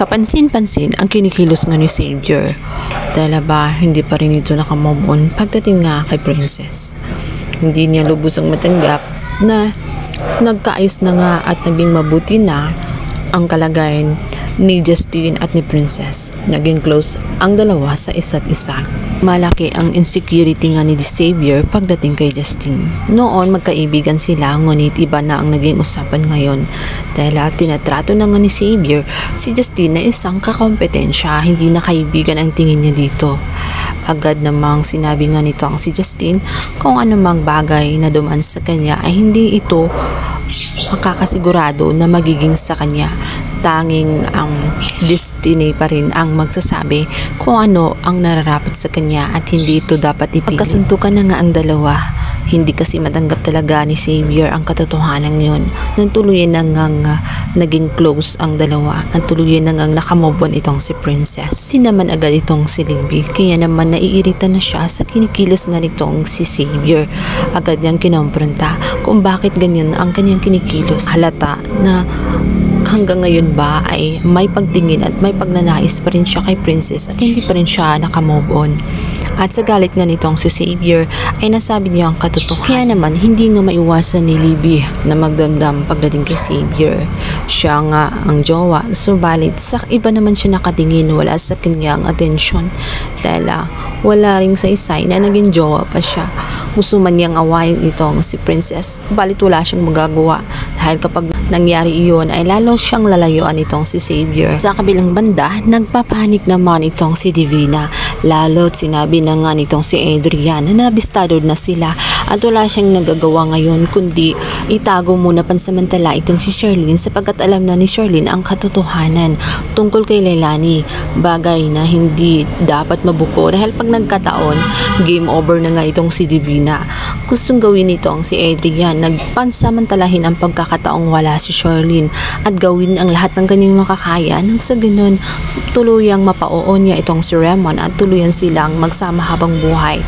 Kapansin-pansin ang kinikilos nga ni Xavier. Dahil ba hindi pa rin ito nakamove on pagdating nga kay Princess. Hindi niya lubos ang matanggap na nagkaayos na nga at naging mabuti na ang kalagayan ni Justine at ni Princess. Naging close ang dalawa sa isa't isa. Malaki ang insecurity nga ni Xavier pagdating kay Justine. Noon magkaibigan sila, ngunit iba na ang naging usapan ngayon. Dahil tinatrato na nga ni Xavier si Justine na isang kakompetensya, hindi na kaibigan ang tingin niya dito. Agad namang sinabi nga nito ang si Justine kung anumang bagay na dumaan sa kanya ay hindi ito makakasigurado na magiging sa kanya. Tanging ang destiny pa rin ang magsasabi kung ano ang nararapat sa kanya at hindi ito dapat ipili. Pagkasuntukan na nga ang dalawa, hindi kasi matanggap talaga ni Xavier ang katotohanan yun. Nantuluyan na nga naging close ang dalawa. Nantuluyan na nga nakamove on itong si Princess. Sinaman agad itong si Libby. Kaya naman naiirita na siya sa kinikilos nga nitong si Xavier. Agad niyang kinompronta kung bakit ganyan ang kanyang kinikilos. Halata na hanggang ngayon ba ay may pagtingin at may pagnanais pa rin siya kay Princess at hindi pa rin siya nakamove on. At sa galit nga nitong si Xavier ay nasabi niya ang katotohanan. Kaya naman hindi nga maiwasan ni Libby na magdamdam pagdating kay Xavier. Siya nga ang jowa, subalit sa iba naman siya nakatingin, wala sa kanyang atensyon. Dahil wala ring sa isay na naging jowa pa siya. Gusto man niyang awayin itong si Princess, balit wala siyang magagawa. Dahil kapag nangyari iyon ay lalo siyang lalayuan itong si Xavier. Sa kabilang banda, nagpapanik naman itong si Divina. Lalo't sinabi na nga nitong si Adrian na nabistado na sila at wala siyang nagagawa ngayon kundi itago muna pansamantala itong si Sherlyn sapagkat alam na ni Sherlyn ang katotohanan tungkol kay Leilani. Bagay na hindi dapat mabuko dahil pag nagkataon, game over na nga itong si Divina. Gustong gawin nitong si Adrian, nagpansamantalahin ang pagkakataong wala si Sherlyn at gawin ang lahat ng kanyang makakaya nang sa ganun tuluyang mapauon niya itong si Raymond at tuluyan silang magsama habang buhay.